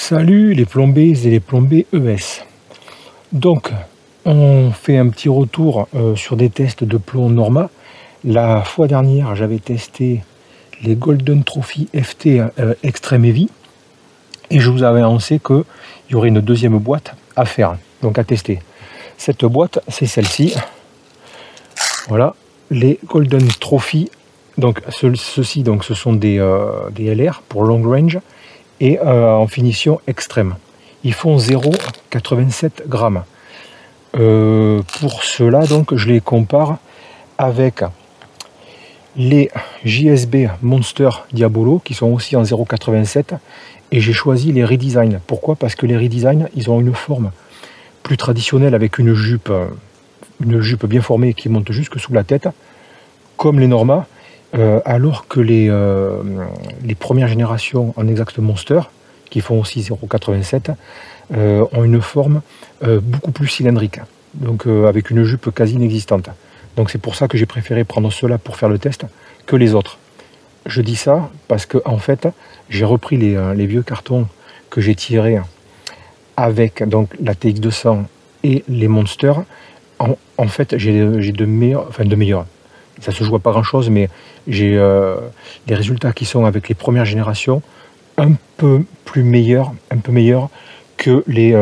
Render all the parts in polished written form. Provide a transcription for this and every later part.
Salut les plombés et les plombés ES. Donc, on fait un petit retour sur des tests de plomb Norma. La fois dernière, j'avais testé les Golden Trophy FT Extreme Heavy et je vous avais annoncé qu'il y aurait une deuxième boîte à faire, donc à tester. Cette boîte, c'est celle-ci. Voilà, les Golden Trophy. Donc, ceux-ci, donc, ce sont des LR pour long range et en finition extrême. Ils font 0,87 grammes. Pour cela, donc, je les compare avec les JSB Monster Diabolo qui sont aussi en 0,87 et j'ai choisi les Redesign. Pourquoi? Parce que les Redesign, ils ont une forme plus traditionnelle avec une jupe bien formée qui monte jusque sous la tête, comme les Norma. Alors que les premières générations en Exact Monster, qui font aussi 0,87, ont une forme beaucoup plus cylindrique, donc avec une jupe quasi inexistante. Donc c'est pour ça que j'ai préféré prendre ceux-là pour faire le test que les autres. Je dis ça parce que en fait, j'ai repris les vieux cartons que j'ai tirés avec donc la TX200 et les Monsters. En fait, j'ai de meilleurs. Ça se joue à pas grand chose, mais j'ai des résultats qui sont avec les premières générations un peu meilleurs que les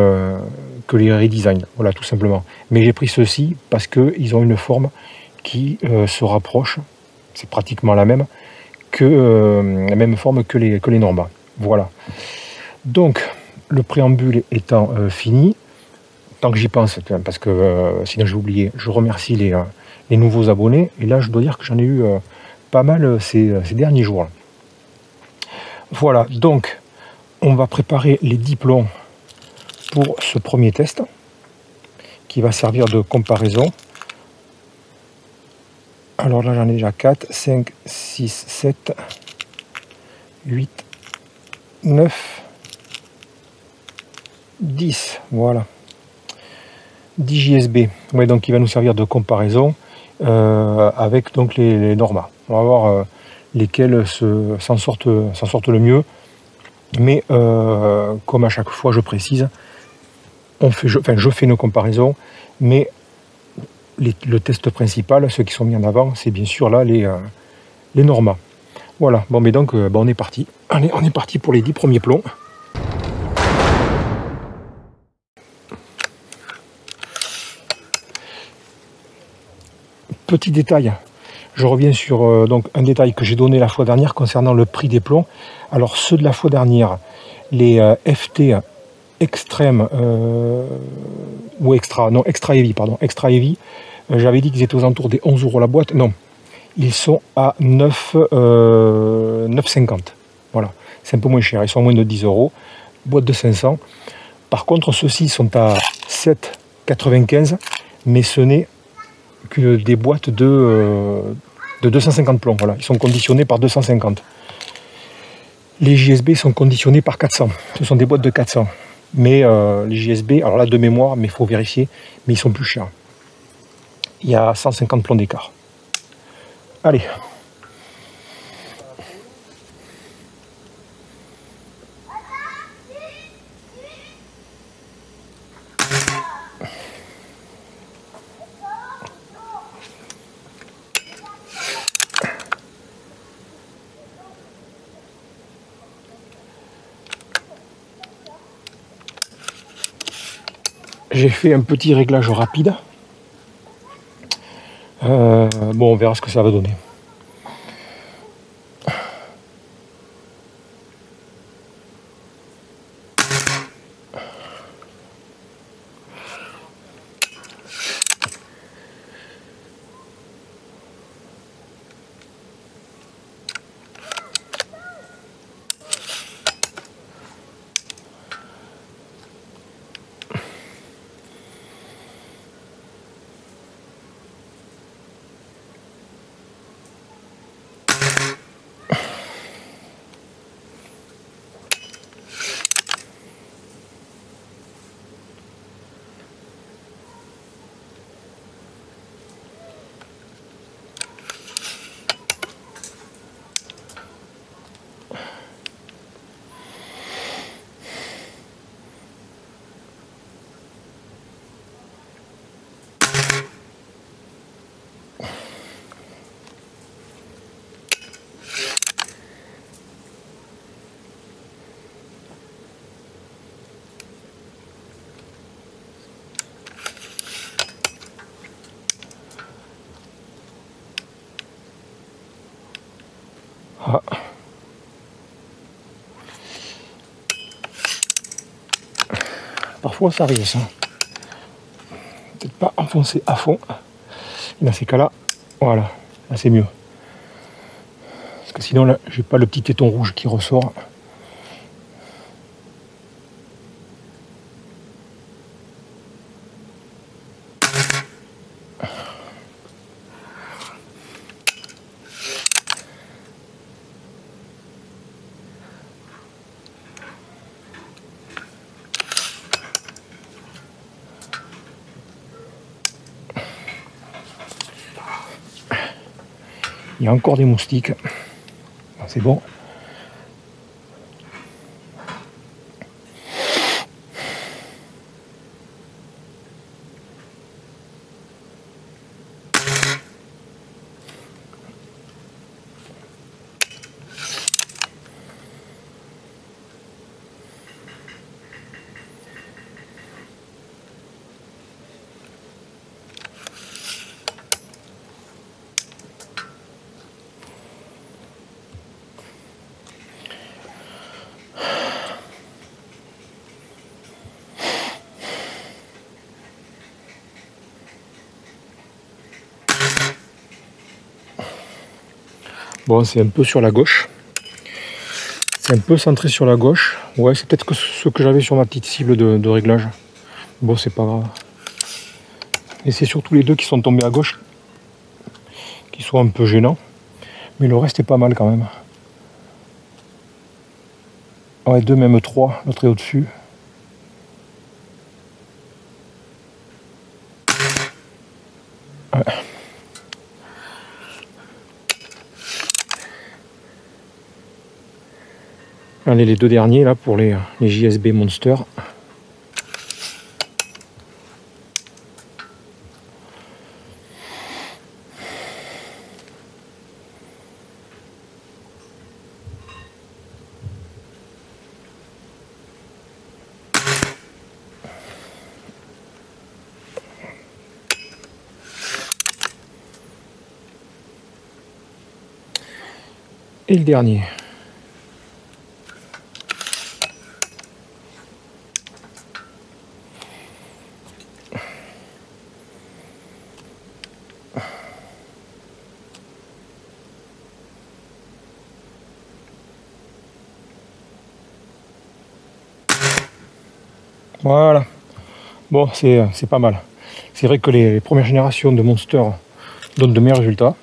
redesign. Voilà, tout simplement. Mais j'ai pris ceux-ci parce qu'ils ont une forme qui se rapproche, c'est pratiquement la même forme que les Norma. Voilà. Donc, le préambule étant fini, tant que j'y pense, parce que sinon j'ai oublié, je remercie les nouveaux abonnés. Et là, je dois dire que j'en ai eu pas mal ces derniers jours. Voilà, donc on va préparer les 10 plombs pour ce premier test qui va servir de comparaison. Alors là, j'en ai déjà 4, 5, 6, 7, 8, 9, 10. Voilà. 10 JSB. Ouais, donc il va nous servir de comparaison avec donc les Norma. On va voir lesquels s'en sortent le mieux. Mais comme à chaque fois je précise, je fais une comparaison, mais le test principal, ceux qui sont mis en avant, c'est bien sûr là les Norma. Voilà, bon mais donc on est parti. Allez, on est parti pour les 10 premiers plombs. Petit détail, je reviens sur donc un détail que j'ai donné la fois dernière concernant le prix des plombs. Alors ceux de la fois dernière, les FT extrême ou extra heavy, extra heavy, j'avais dit qu'ils étaient aux alentours des 11 € la boîte. Non, ils sont à 9,50. Voilà, c'est un peu moins cher, ils sont à moins de 10 €, boîte de 500. Par contre, ceux-ci sont à 7,95, mais ce n'est que des boîtes de 250 plombs. Voilà, ils sont conditionnés par 250. Les JSB sont conditionnés par 400. Ce sont des boîtes de 400. Mais les JSB, alors là de mémoire, mais il faut vérifier, mais ils sont plus chers. Il y a 150 plombs d'écart. Allez. J'ai fait un petit réglage rapide. Bon, on verra ce que ça va donner. parfois ça arrive ça. Peut-être pas enfoncer à fond. Et dans ces cas-là, voilà, là c'est mieux. Parce que sinon là, j'ai pas le petit téton rouge qui ressort. Il y a encore des moustiques. C'est bon. Bon, c'est un peu sur la gauche. C'est un peu centré sur la gauche. Ouais, c'est peut-être que ce que j'avais sur ma petite cible de réglage. Bon, c'est pas grave. Et c'est surtout les deux qui sont tombés à gauche qui sont un peu gênants. Mais le reste est pas mal quand même. Ouais, deux, même trois. L'autre est au-dessus. Ouais. Allez, les deux derniers là pour les JSB Monster. Et le dernier. Voilà. Bon, c'est pas mal. C'est vrai que les premières générations de Monster donnent de meilleurs résultats.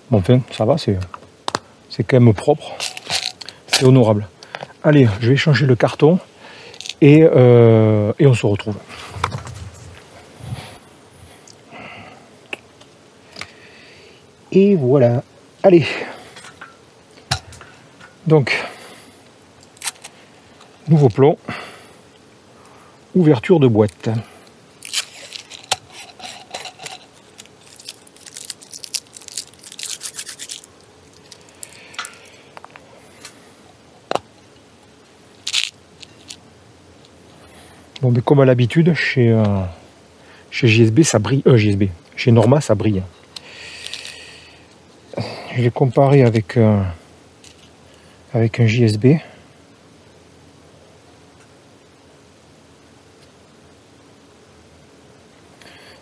Bon, enfin, ça va, c'est quand même propre. C'est honorable. Allez, je vais changer le carton et on se retrouve. Et voilà. Allez. Donc, nouveau plomb. Ouverture de boîte. Bon, mais comme à l'habitude, chez JSB, ça brille. JSB. Chez Norma, ça brille. Je vais comparer avec un JSB.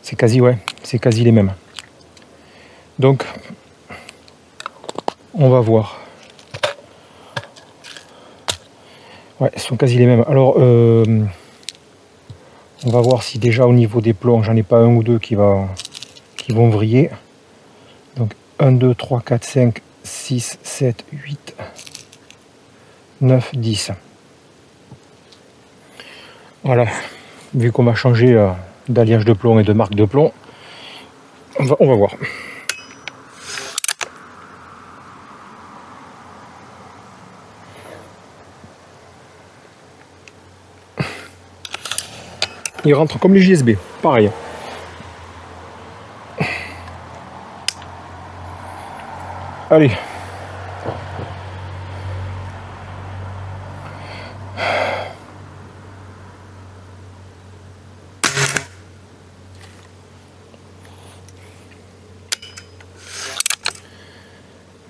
C'est quasi, ouais, c'est quasi les mêmes. Donc, on va voir. Ouais, ils sont quasi les mêmes. Alors, on va voir si déjà au niveau des plombs, j'en ai pas un ou deux qui vont vriller. Donc, 1, 2, 3, 4, 5, 6, 7, 8, 9, 10. Voilà. Vu qu'on va changer d'alliage de plomb et de marque de plomb, on va voir. Il rentre comme les JSB, pareil. Allez.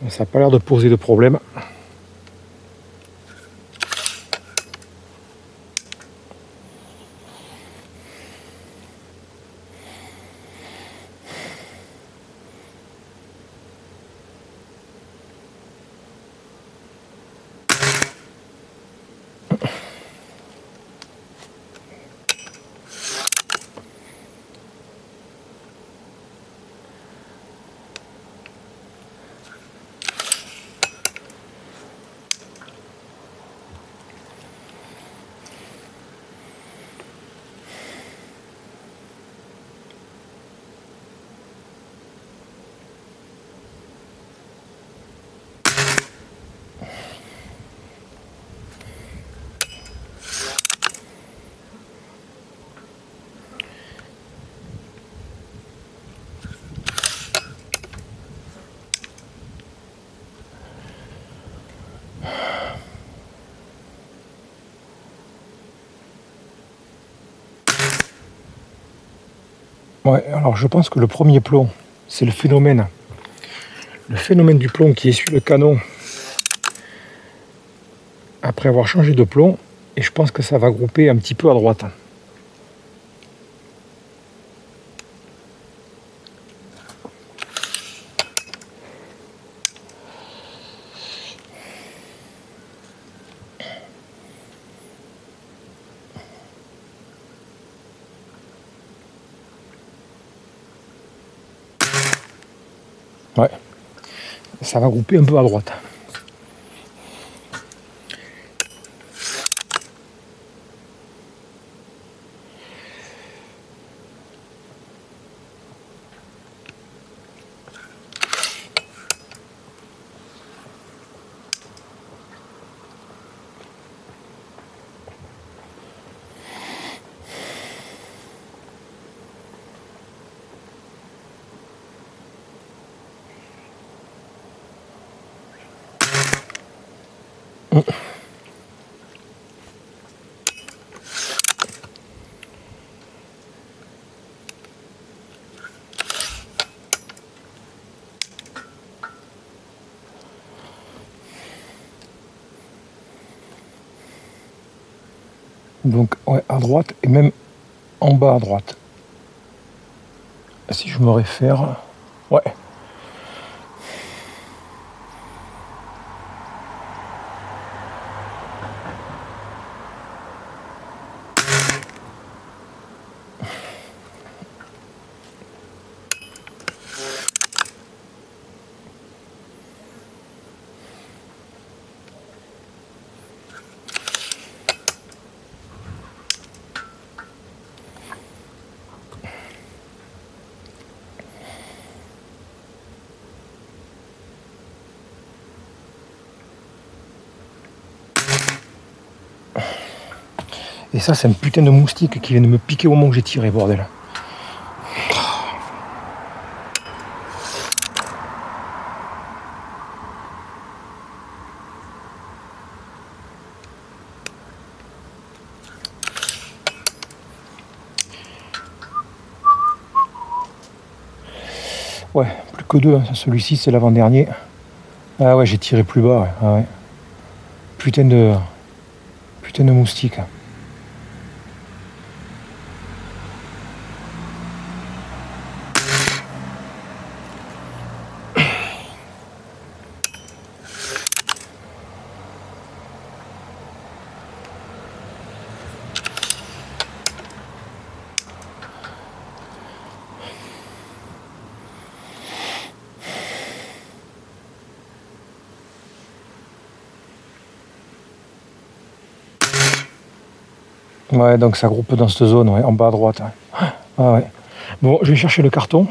Ça n'a pas l'air de poser de problème. Ouais, alors je pense que le premier plomb, c'est le phénomène. Le phénomène du plomb qui essuie le canon après avoir changé de plomb. Et je pense que ça va grouper un petit peu à droite. Ouais, ça va grouper un peu à droite. Donc ouais, à droite et même en bas à droite. Si je me réfère, ouais. Et ça, c'est un putain de moustique qui vient de me piquer au moment où j'ai tiré, bordel. Ouais, plus que deux. Celui-ci, c'est l'avant-dernier. Ah ouais, j'ai tiré plus bas. Ouais. Ah ouais. Putain de moustique. Ouais, donc ça groupe dans cette zone, ouais, en bas à droite. Ah ouais. Bon, je vais chercher le carton.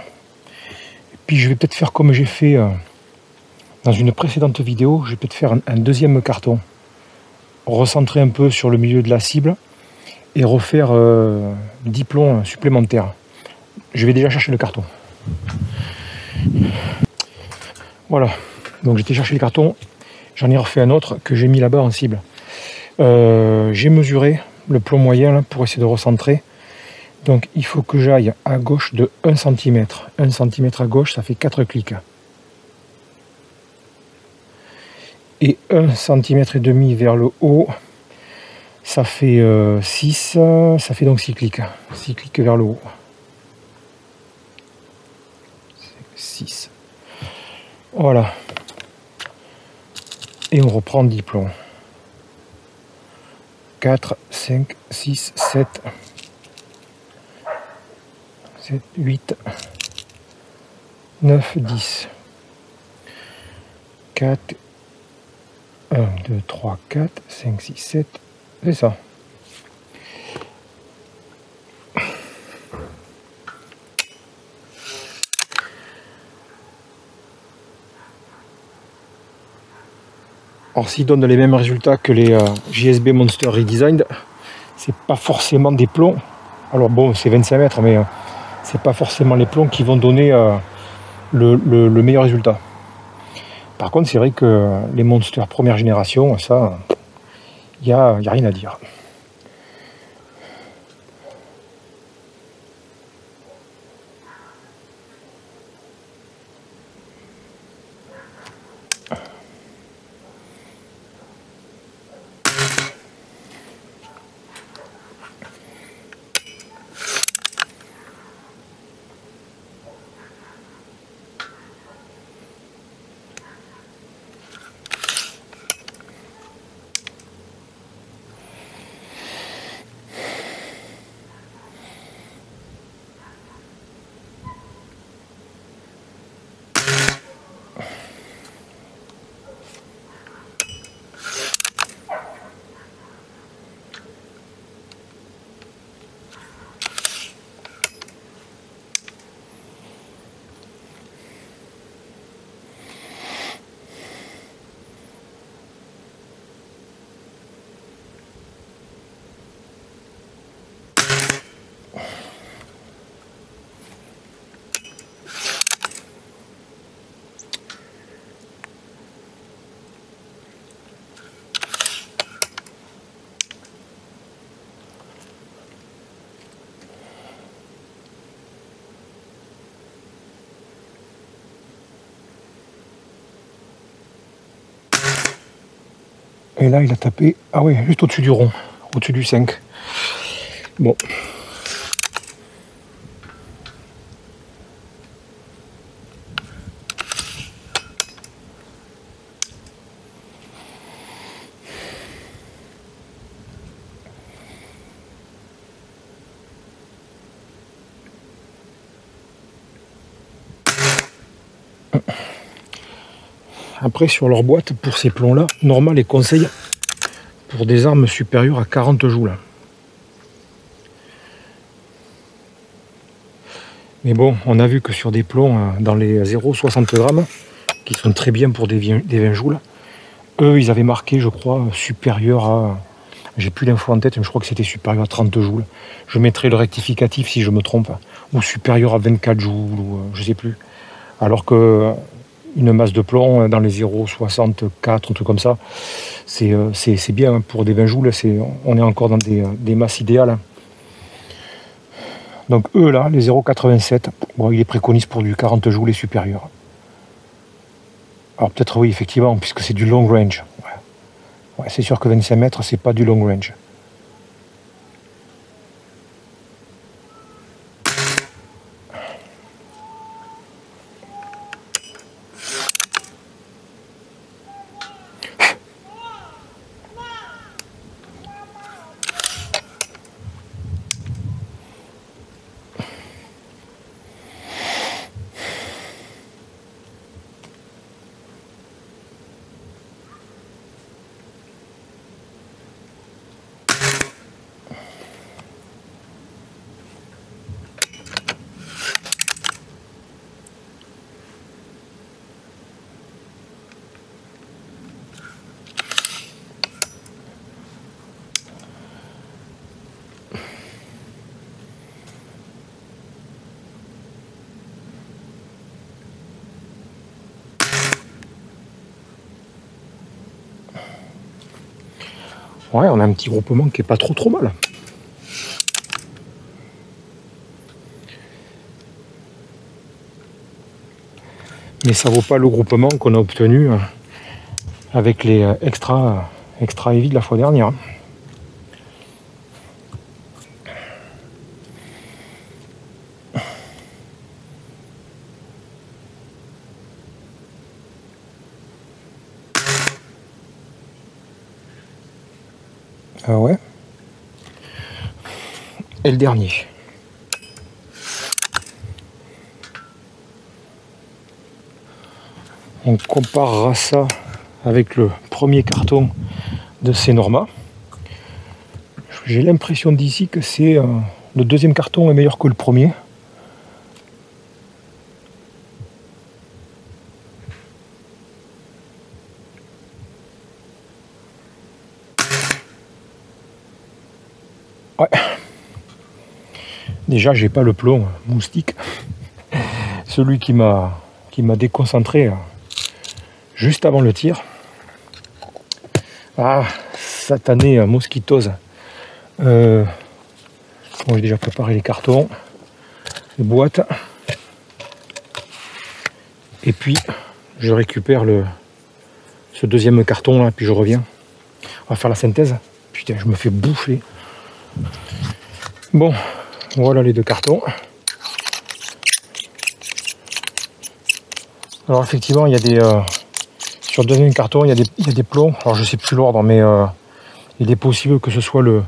Puis je vais peut-être faire comme j'ai fait dans une précédente vidéo. Je vais peut-être faire un deuxième carton. Recentrer un peu sur le milieu de la cible. Et refaire 10 plombs supplémentaires. Je vais déjà chercher le carton. Voilà. Donc j'étais chercher le carton. J'en ai refait un autre que j'ai mis là-bas en cible. J'ai mesuré le plomb moyen là, pour essayer de recentrer. Donc il faut que j'aille à gauche de 1 cm. 1 cm à gauche, ça fait 4 clics. Et 1 cm et demi vers le haut, ça fait 6. Ça fait donc 6 clics. 6 clics vers le haut. 6. Voilà. Et on reprend 10 plombs. 4, 5, 6, 7, 7, 8, 9, 10. 4, 1, 2, 3, 4, 5, 6, 7. C'est ça. Alors s'ils donnent les mêmes résultats que les JSB Monster Redesigned, c'est pas forcément des plombs. Alors bon, c'est 25 mètres, mais c'est pas forcément les plombs qui vont donner le meilleur résultat. Par contre, c'est vrai que les Monster première génération, ça, il y a rien à dire. Et là, il a tapé, ah ouais, juste au-dessus du rond, au-dessus du 5. Bon. Après, sur leur boîte, pour ces plombs-là, normal les conseille pour des armes supérieures à 40 joules. Mais bon, on a vu que sur des plombs dans les 0,60 grammes, qui sont très bien pour des 20 joules, eux, ils avaient marqué, je crois, supérieur à... J'ai plus l'info en tête, mais je crois que c'était supérieur à 30 joules. Je mettrai le rectificatif si je me trompe. Ou supérieur à 24 joules, ou je sais plus. Alors que une masse de plomb dans les 0,64, un truc comme ça, c'est bien pour des 20 joules. On est encore dans des masses idéales. Donc eux là, les 0,87, bon, ils les préconisent pour du 40 joules et supérieur. Alors peut-être oui, effectivement, puisque c'est du long range. Ouais, c'est sûr que 25 mètres, c'est pas du long range. Ouais, on a un petit groupement qui est pas trop mal. Mais ça vaut pas le groupement qu'on a obtenu avec les extra heavy de la fois dernière. Ah ouais. Et le dernier. On comparera ça avec le premier carton de Senorma. J'ai l'impression d'ici que c'est le deuxième carton est meilleur que le premier. Ouais. Déjà, j'ai pas le plomb moustique. Celui qui m'a déconcentré juste avant le tir. Ah, satanée mosquitose. Bon, j'ai déjà préparé les cartons, les boîtes. Et puis, je récupère ce deuxième carton là, puis je reviens. On va faire la synthèse. Putain, je me fais bouffer. Bon, voilà les deux cartons. Alors effectivement, il y a des... sur le deuxième carton, il y a des plombs. Alors je sais plus l'ordre, mais il est possible que ce soit le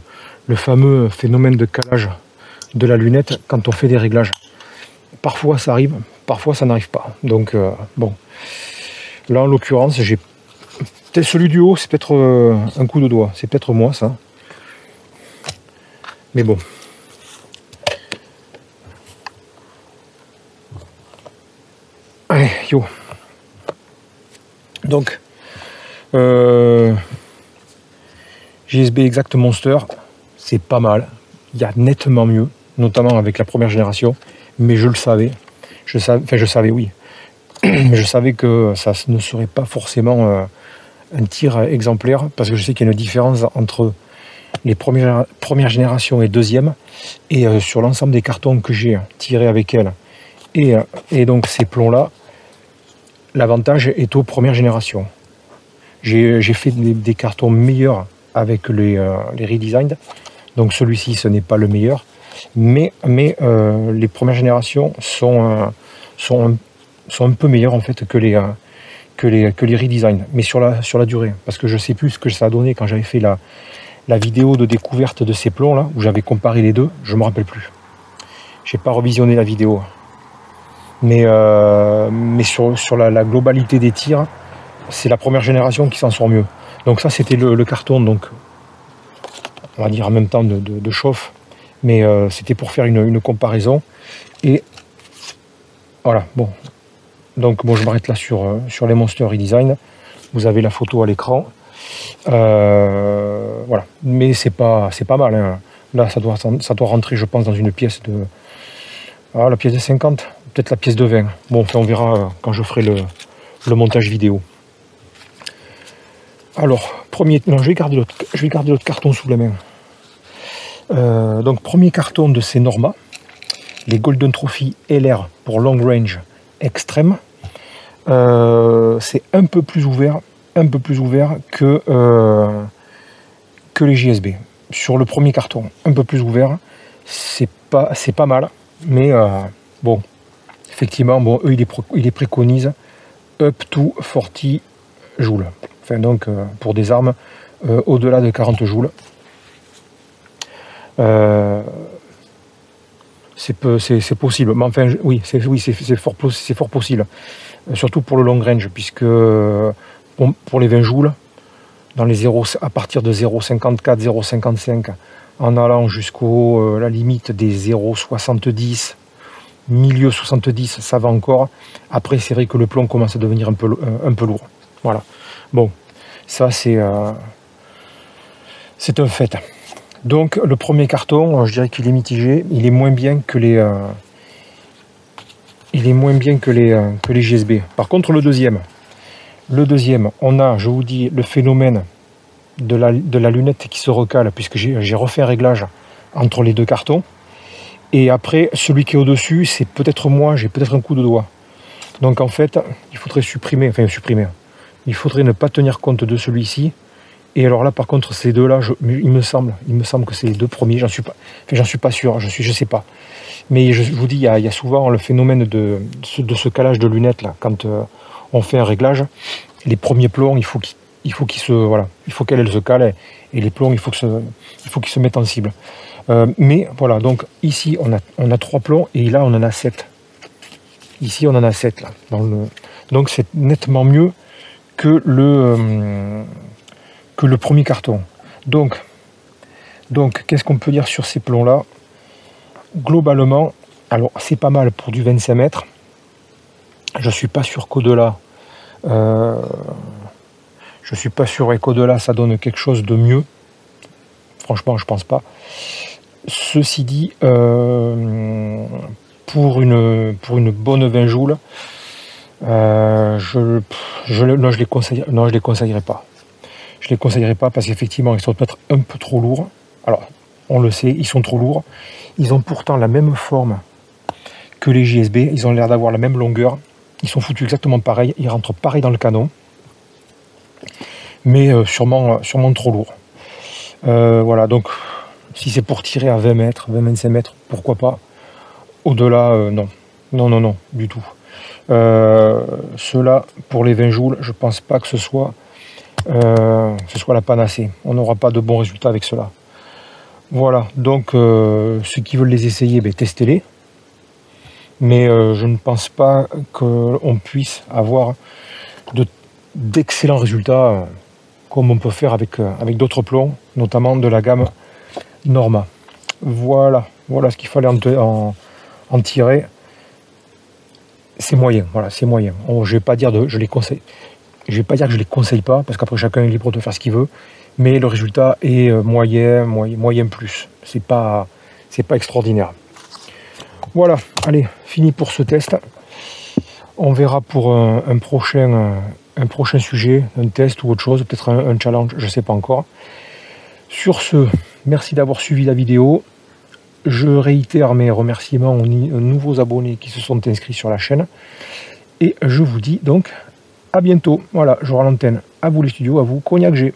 fameux phénomène de calage de la lunette quand on fait des réglages. Parfois ça arrive, parfois ça n'arrive pas. Donc bon, là en l'occurrence, j'ai peut-être celui du haut, c'est peut-être un coup de doigt, c'est peut-être moi ça. Mais bon. Allez, yo. Donc, JSB Exact Monster, c'est pas mal. Il y a nettement mieux, notamment avec la première génération. Mais je le savais. Je savais, oui. Mais je savais que ça ne serait pas forcément un tir exemplaire, parce que je sais qu'il y a une différence entre les premières générations et deuxième. Et sur l'ensemble des cartons que j'ai tirés avec elle, et donc ces plombs-là, l'avantage est aux premières générations. J'ai fait des cartons meilleurs avec les redesigned. Donc celui-ci, ce n'est pas le meilleur. Mais les premières générations sont un peu meilleures en fait que les redesign. Mais sur la durée. Parce que je sais plus ce que ça a donné quand j'avais fait la vidéo de découverte de ces plombs là, où j'avais comparé les deux. Je me rappelle plus. J'ai pas revisionné la vidéo. Mais sur la globalité des tirs, c'est la première génération qui s'en sort mieux. Donc ça c'était le carton, donc on va dire en même temps de chauffe, mais c'était pour faire une comparaison. Et voilà, bon. Donc bon, je m'arrête là sur les Monster Redesign. Vous avez la photo à l'écran. Voilà, mais c'est pas mal, hein. Là ça doit rentrer, je pense, dans une pièce de... Ah, la pièce de 50, peut-être la pièce de 20. Bon, enfin, on verra quand je ferai le montage vidéo. Alors, non, je vais garder l'autre carton sous la main. Donc, premier carton de ces Norma, les Golden Trophy LR pour Long Range Extreme. C'est un peu plus ouvert que les JSB. Sur le premier carton, un peu plus ouvert, c'est pas mal, mais bon, effectivement, bon, eux, ils les préconisent up to 40 joules. Enfin, donc, pour des armes au-delà de 40 joules. C'est possible, mais enfin, oui, c'est fort possible. Surtout pour le long range, puisque pour les 20 joules, dans les 0, à partir de 0,54, 0,55, en allant jusqu'au la limite des 0,70, milieu 70, ça va encore. Après, c'est vrai que le plomb commence à devenir un peu lourd. Voilà. Bon, ça c'est un fait. Donc le premier carton, je dirais qu'il est mitigé. Il est moins bien que les JSB. Par contre, le deuxième, on a, je vous dis, le phénomène de la lunette qui se recale, puisque j'ai refait un réglage entre les deux cartons. Et après, celui qui est au-dessus, c'est peut-être moi, j'ai peut-être un coup de doigt. Donc en fait, il faudrait supprimer. Il faudrait ne pas tenir compte de celui-ci. Et alors là, par contre, ces deux-là, il me semble que c'est les deux premiers. J'en suis pas sûr. Je sais pas. Mais je vous dis, il y a souvent le phénomène de ce calage de lunettes là, quand on fait un réglage. Les premiers plombs, il faut qu'elle se cale, et les plombs, il faut qu'ils se mettent en cible. Mais voilà, donc ici on a 3 plombs et là on en a 7. Ici on en a 7 là. Donc c'est nettement mieux que le premier carton. Donc qu'est-ce qu'on peut dire sur ces plombs là? Globalement, alors c'est pas mal pour du 25 mètres. Je suis pas sûr qu'au-delà ça donne quelque chose de mieux. Franchement, je pense pas. Ceci dit, pour une bonne 20 joules, je les conseillerais pas. Je les conseillerais pas parce qu'effectivement, ils sont peut-être un peu trop lourds. Alors, on le sait, ils sont trop lourds. Ils ont pourtant la même forme que les JSB. Ils ont l'air d'avoir la même longueur. Ils sont foutus exactement pareil. Ils rentrent pareil dans le canon. Mais sûrement trop lourds. Voilà, donc si c'est pour tirer à 20 mètres, 20-25 mètres, pourquoi pas. Au-delà, non. Non, du tout. Ceux-là, pour les 20 joules, je pense pas que ce soit la panacée. On n'aura pas de bons résultats avec cela. Voilà, donc ceux qui veulent les essayer, testez-les. Mais je ne pense pas qu'on puisse avoir d'excellents résultats comme on peut faire avec d'autres plombs, notamment de la gamme Norma. Voilà ce qu'il fallait en tirer. C'est moyen, voilà, c'est moyen. Je vais pas dire que je les conseille pas, parce qu'après chacun est libre de faire ce qu'il veut, mais le résultat est moyen plus. C'est pas extraordinaire. Voilà, allez, fini pour ce test. On verra pour un prochain sujet, un test ou autre chose, peut-être un challenge, je ne sais pas encore. Sur ce, merci d'avoir suivi la vidéo. Je réitère mes remerciements aux nouveaux abonnés qui se sont inscrits sur la chaîne. Et je vous dis donc À bientôt. Voilà, je rends l'antenne. À vous les studios, à vous, Cognac G.